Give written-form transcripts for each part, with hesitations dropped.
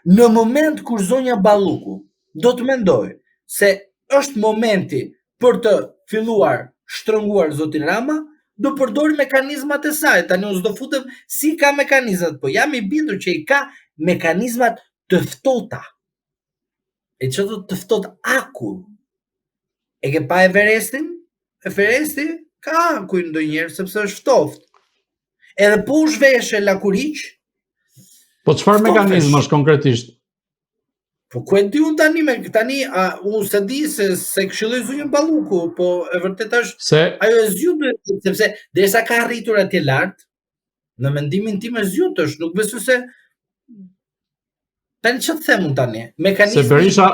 Në moment kur zonja Balluku do të mendoj se është momenti për të filluar shtrënguar zotin Rama, do përdori mekanizmat e saj. Tani unë s'do futem si ka mekanizmat, po jam i bindur që i ka mekanizmat të ftota. E që do të ftot akull. E ke pa Everestin? Everesti ka akull ndonjëherë sepse është ftoft. Edhe po u zhveshe lakuriq. Po çfarë mekanizëm është konkretisht? Po ku e di unë tani, unë se di se këshilloj zonjën Balluku, po e vërtet është se ajo e zgjut, sepse derisa ka arritur atje lart, në mendimin tim e zgjut është, nuk besoj se tani ç'të them unë tani? Mekanizmi se Berisha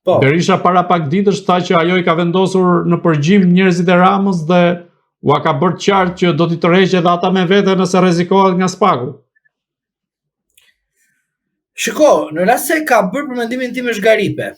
Po. Berisha para pak ditësh tha që ajo i ka vendosur në përgjim njerëzit e Ramës dhe ua ka bërë qartë që do t'i tërheqë edhe ata me vete nëse rrezikohet nga spaku. Shiko, në rast se ka bërë për mendimin tim është garipe.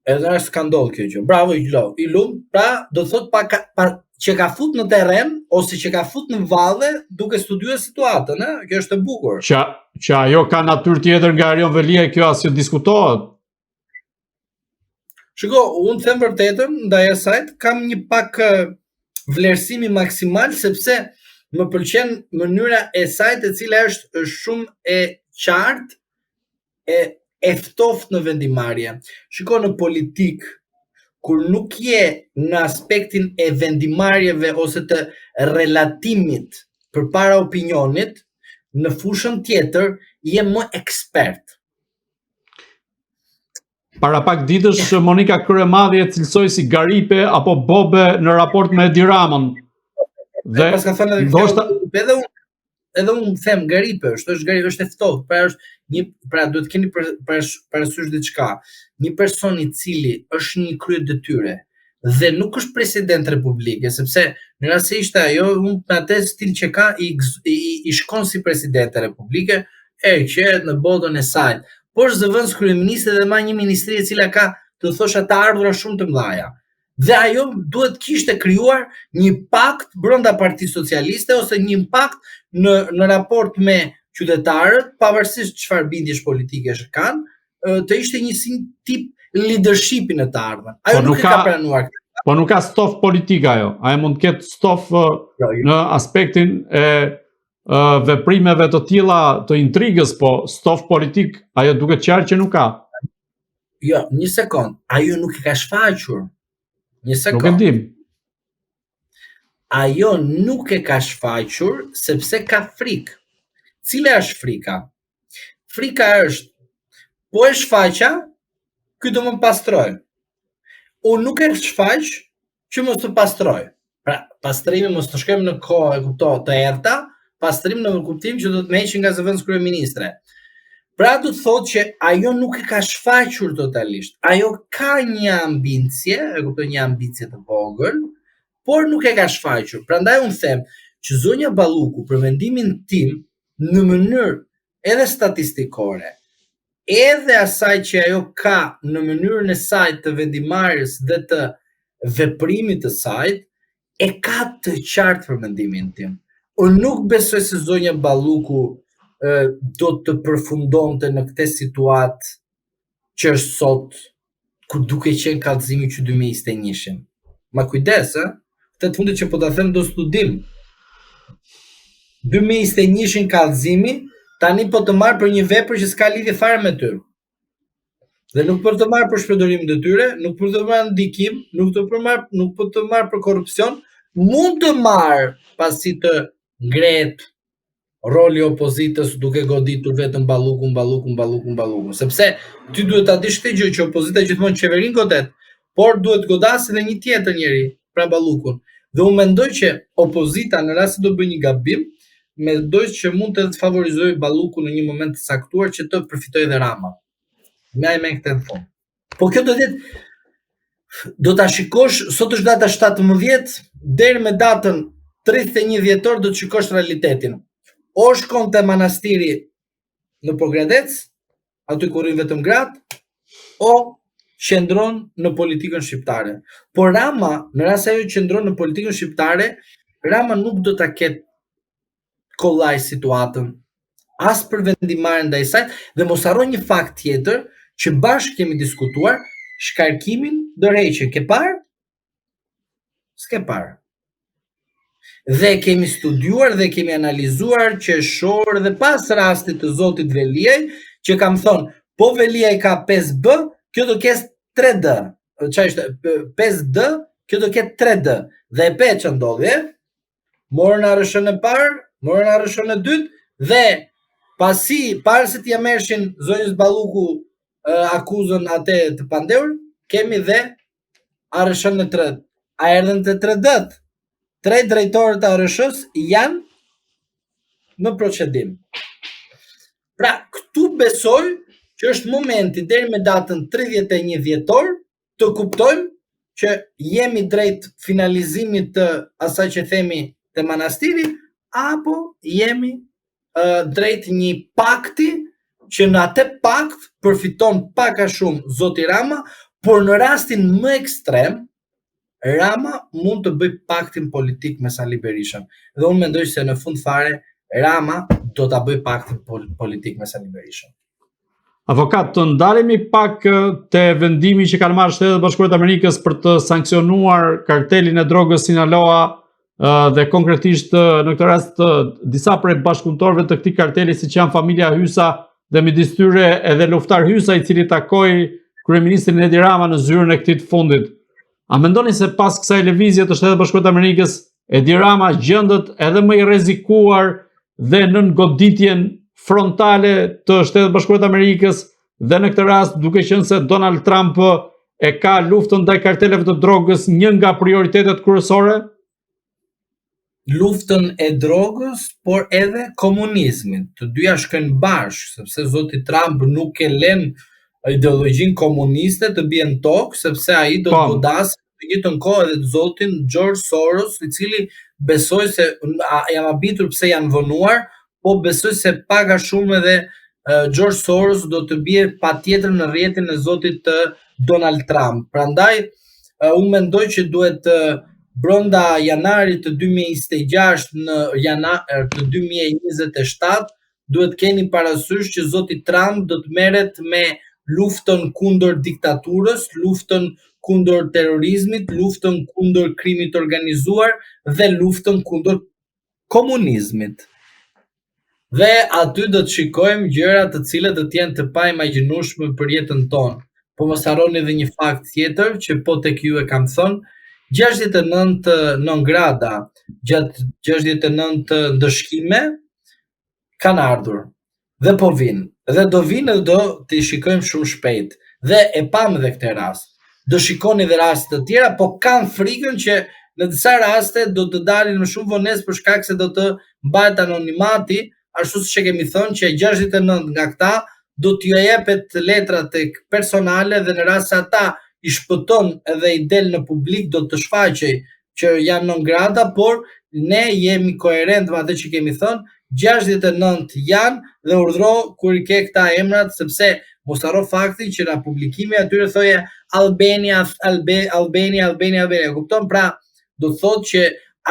Edhe në rast ka ndodhur kjo gjë. Bravo i lumt, pra do të thotë që ka fut në terren ose që ka fut në valle duke studiuar situatën, ë? Kjo është e bukur. Që ajo ka natyrë tjetër nga Arion Velia, kjo asnjë diskutohet. Shiko, unë them vërtetën, ndaj asaj kam një pak vlerësimi maksimal sepse më pëlqen mënyra e saj e cila është shumë e qartë, e ftoft në vendimarrje. Shiko, në politik, kur nuk je në aspektin e vendimarrjeve ose të relatimit përpara opinionit, në fushën tjetër je më ekspert. Para pak ditësh Monika Kryemadhi e cilësoi si garipe apo bobe në raport me Edi Ramën. Dhe pas ka thënë edhe unë them garipe, është garipe, është e ftohtë, pra duhet të keni parasysh diçka. Një person i cili është një kryedetyre dhe nuk është president republike, sepse në rast se ishte ajo, unë me atë stil që ka i shkon si president e republike, qehet në botën e saj. Po është zëvendës kryeministri dhe ma një ministri e cila ka të thosha të ardhura shumë të mëdha. Dhe ajo duhet kishte krijuar një pakt brenda Partisë Socialiste ose një pakt në raport me qytetarët, pavarësisht çfarë bindjesh politike kanë, të ishte një tip leadershipi në të ardhmen. Ajo nuk e ka planuar. Po nuk ka stof politik ajo. Ajo mund të ketë stof në aspektin e veprimeve të tilla të intrigës, po stof politik ajo duket qartë që nuk ka. Jo, një sekond. Ajo nuk e ka shfaqur. Një sekond. Nuk e dim. Ajo nuk e ka shfaqur sepse ka frikë. Cila është frika? Frika është, po e shfaqa, ky do më pastroj. Unë nuk e shfaq që mos të pastroj. Pra, pastrimi mos të shkojmë në kohë, e kupto, të errta, pastrim në kuptim që do të më heqin nga zëvendës kryeministre. Pra do të thotë që ajo nuk e ka shfaqur totalisht. Ajo ka një ambicie, e kuptoj, një ambicie të vogël, por nuk e ka shfaqur. Prandaj unë them që zonja Balluku, për mendimin tim, në mënyrë edhe statistikore, edhe asaj që ajo ka në mënyrën e saj të vendimarrjes dhe të veprimit të saj, e ka të qartë për mendimin tim. Unë nuk besoj se zonja Balluku do të përfundonte në këtë situatë që është sot, ku duke qenë kallëzimi që 2021. Ma kujdes, këtë të fundit që po ta them do studim. 2021 kallëzimi, tani po të marr për një vepër që s'ka lidhje fare me ty. Dhe nuk po të marr për shpërdorim detyre, nuk po të marr ndikim, nuk po të marr për korrupsion, mund të marr pasi të ngret roli opozitës duke goditur vetëm Ballukun, sepse ty duhet ta dish këtë gjë që opozita gjithmonë qeverin godet, por duhet godasë edhe një tjetër njeri, pra Ballukun. Dhe unë mendoj që opozita në rast se do bëjë një gabim, mendoj që mund të favorizojë Ballukun në një moment të caktuar që të përfitojë edhe Rama. Me këtë në fund. Po kjo do ta shikosh, sot është data 17, deri me datën 31 dhjetor do të shikosh realitetin. O shkon te manastiri në Pogradec, aty ku rrin vetëm gratë, o qëndron në politikën shqiptare. Por Rama, në rast se ajo qëndron në politikën shqiptare, Rama nuk do ta ketë kollaj situatën. as për vendimarrjen ndaj saj, dhe mos harro një fakt tjetër që bashkë kemi diskutuar, shkarkimin dorëheqje. Ke parë? S'ke parë. Dhe kemi studiuar dhe kemi analizuar qershor dhe pas rastit të zotit Veliaj, që kam thonë, po Veliaj ka 5B, kjo do ketë 3D. Çfarë ishte? 5D, kjo do ketë 3D. Dhe e pe që ndodhi, morën arshën e parë, morën arshën e dytë, dhe parë se t'ja mershin zonjës Balluku akuzën atë të pandehur, kemi dhe arshën e tretë. A erdhën të 3D-t? 3 drejtorët e ARSH-s janë në procedim. Pra, këtu besoj që është momenti deri me datën 31 dhjetor të kuptojmë që jemi drejt finalizimit të asaj që themi te manastiri, apo jemi drejt një pakti që në atë pakt përfiton pak a shumë zoti Rama, por në rastin më ekstrem Rama mund të bëj paktin politik me Sali Berishën. Dhe unë mendoj se në fund fare Rama do ta bëj paktin politik me Sali Berishën. Avokat, të ndalemi pak te vendimi që kanë marrë Shtetet Bashkuara të Amerikës për të sankcionuar kartelin e drogës Sinaloa dhe konkretisht në këtë rast disa prej bashkëpunëtorëve të këtij karteli, siç janë familja Hysa dhe midis tyre edhe luftar Hysa, i cili takoi kryeministrin Edi Rama në zyrën e këtij të fundit. A mendoni se pas kësaj lëvizje të Shtetet Bashkuara të Amerikës, Edi Rama gjendet edhe më i rrezikuar dhe nën goditjen frontale të Shtetet Bashkuara të Amerikës, dhe në këtë rast duke qenë se Donald Trump e ka luftën ndaj karteleve të drogës një nga prioritetet kryesore? Luftën e drogës, por edhe komunizmin. Të dyja shkojnë bashkë, sepse zoti Trump nuk e lën ideologjin komuniste të bien tokë, sepse ai do të godasë të njëjtën kohë edhe të zotin George Soros, i cili besoj se jam habitur pse janë vonuar, po besoj se pak a shumë edhe George Soros do të bie patjetër në rrjetin e zotit Donald Trump. Prandaj unë mendoj që duhet brenda janarit të 2026 në janar të 2027 duhet keni parasysh që zoti Trump do të merret me luftën kundër diktaturës, luftën kundër terrorizmit, luftën kundër krimit organizuar dhe luftën kundër komunizmit. Dhe aty do të shikojmë gjëra të cilat do të jenë të paimagjinueshme për jetën tonë. Po mos harroni edhe një fakt tjetër që po tek ju e kam thënë, 69 non grata gjatë 69 ndëshkime kanë ardhur dhe po vinë. Dhe do vinë dhe do t'i shikojmë shumë shpejt. Dhe e pam edhe këtë rast. Do shikoni dhe raste të tjera, po kanë frikën që në disa raste do të dalin më shumë vonesë për shkak se do të mbahet anonimati, ashtu siç e kemi thënë që 69 nga këta do t'ju jepet letra tek personale dhe në rast se ata i shpëton edhe i del në publik do të shfaqej që janë non grata, por ne jemi koherent me atë që kemi thënë, 69 janë dhe urdhro kur i ke këta emrat, sepse mos harro faktin që na publikimi atyre thoje Albania, kupton? Pra, do thotë që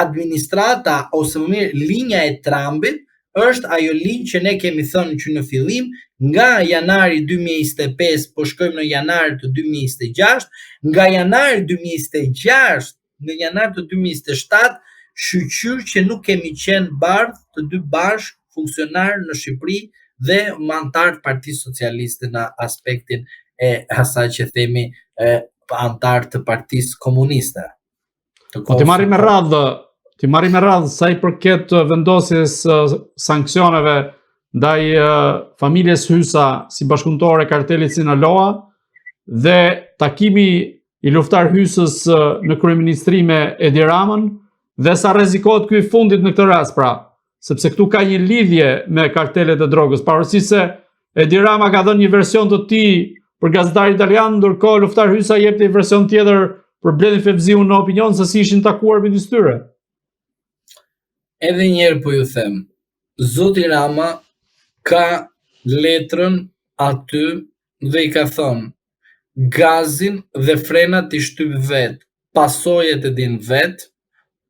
administrata ose më mirë linja e Trumpit është ajo linjë që ne kemi thënë që në fillim, nga janari 2025 po shkojmë në janar të 2026, nga janari 2026 në janar të 2027, shqyr që nuk kemi qenë bardh të dy bashk funksionar në Shqipëri dhe antar të Partisë Socialiste në aspektin e asaj që themi antar të Partisë Komuniste. Po ti marrim me radhë sa i përket vendosjes sanksioneve ndaj familjes Hysa si bashkëpunëtore e kartelit Sinaloa dhe takimi i luftar Hysës në kryeministri me Edi Ramën dhe sa rrezikohet ky i fundit në këtë rast, pra, sepse këtu ka një lidhje me kartelet e drogës, pavarësisht se Edi Rama ka dhënë një version të tij për gazetar italian, ndërkohë luftar Hysa jep një version tjetër për Bledin Fevziu në opinion se si ishin takuar midis tyre. Edhe një herë po ju them, zoti Rama ka letrën aty dhe i ka thënë gazin dhe frenat i shtyp vet, pasojat e din vet,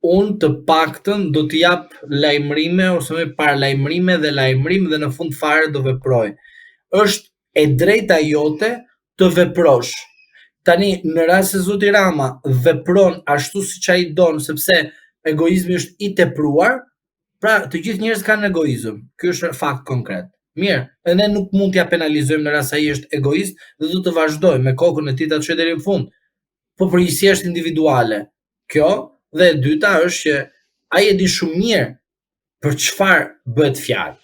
unë të paktën do t'i jap lajmërime ose më paralajmërime dhe lajmërim dhe në fund fare do veproj. Është e drejta jote të veprosh. Tani, në rast se zoti Rama vepron ashtu siç ai don, sepse egoizmi është i tepruar, pra të gjithë njerëzit kanë egoizëm. Ky është fakt konkret. Mirë, e ne nuk mund t'ja penalizojmë në rast se ai është egoist dhe do të vazhdojmë me kokën e tij ta çojë deri në fund. Po përgjegjësia është individuale. Kjo dhe e dyta është që ai e di shumë mirë për çfarë bëhet fjalë.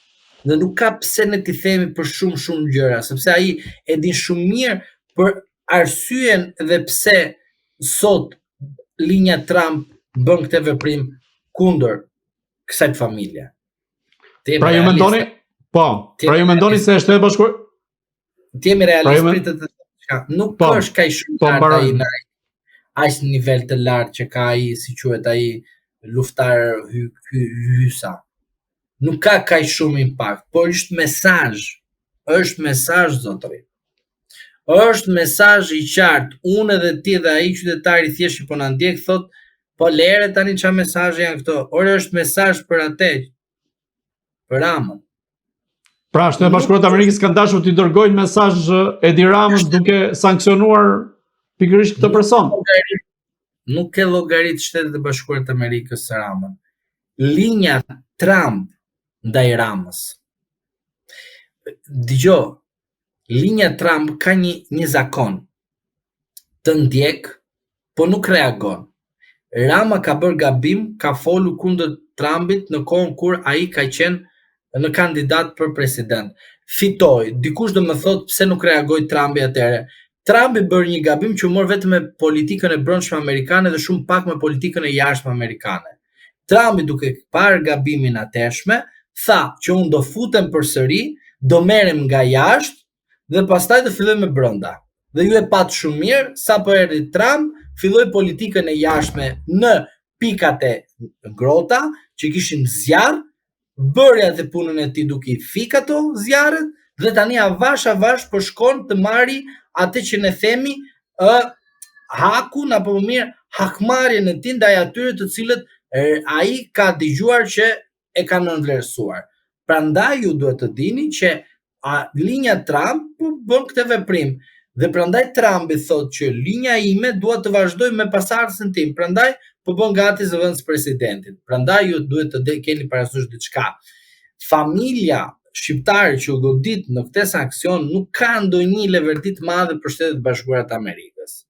Dhe nuk ka pse ne t'i themi për shumë gjëra, sepse ai e di shumë mirë për arsyen dhe pse sot linja Trump bën këtë veprim kundër kësaj familje. Pra ju mendoni, pra ju mendoni se Shtetet Bashkuara Ti jemi realist pritet të çka. Nuk është kaq shumë lart ai në aq nivel të lartë që ka ai, si quhet ai, luftar hysa. Nuk ka kaq shumë impakt, por është mesazh zotëri. Është mesazh i qartë. Unë edhe ti dhe ai qytetari thjesht po na ndjek thot, po lere tani çfarë mesazhe janë këto. Ora është mesazh për atë, për Ramën. Pra, Shtetet Bashkuara të Amerikës kanë dashur t'i dërgojnë mesazh Edi Ramës duke sankcionuar pikërisht këtë person. Nuk e llogarit Shtetet e Bashkuara të Amerikës së Ramën. Linja Trump ndaj Ramës. Dgjoj, linja Trump ka një zakon. Të ndjek, po nuk reagon. Rama ka bërë gabim, ka folur kundër Trumpit në kohën kur ai ka qenë në kandidat për president. Fitoi. Dikush do më thot pse nuk reagoi Trumpi atëherë. Trumpi bëri një gabim që mor vetëm me politikën e brendshme amerikane dhe shumë pak me politikën e jashtme amerikane. Trumpi duke parë gabimin atëshme, tha që unë do futem përsëri, do merrem nga jashtë dhe pastaj do filloj me brenda. Dhe ju e pat shumë mirë, sa po erdhi Trump, filloi politikën e jashtme në pikat e ngrota që kishin zjarr, bëri atë punën e tij duke I fik ato zjarret dhe tani avash po shkon të marri atë që ne themi hakun apo më mirë hakmarrjen e tij ndaj atyre të cilët ai ka dëgjuar që e kanë nënvlerësuar. Prandaj ju duhet të dini që linja Trump bën këtë veprim. Dhe prandaj Trumpi thotë që linja ime duhet të vazhdoj me pasardhësin tim. Prandaj po bën gati zëvendës presidentit. Prandaj ju duhet të keni parasysh diçka. Familja shqiptare që u godit në këtë sankcion nuk ka ndonjë leverti të madhe për Shtetet Bashkuara të Amerikës.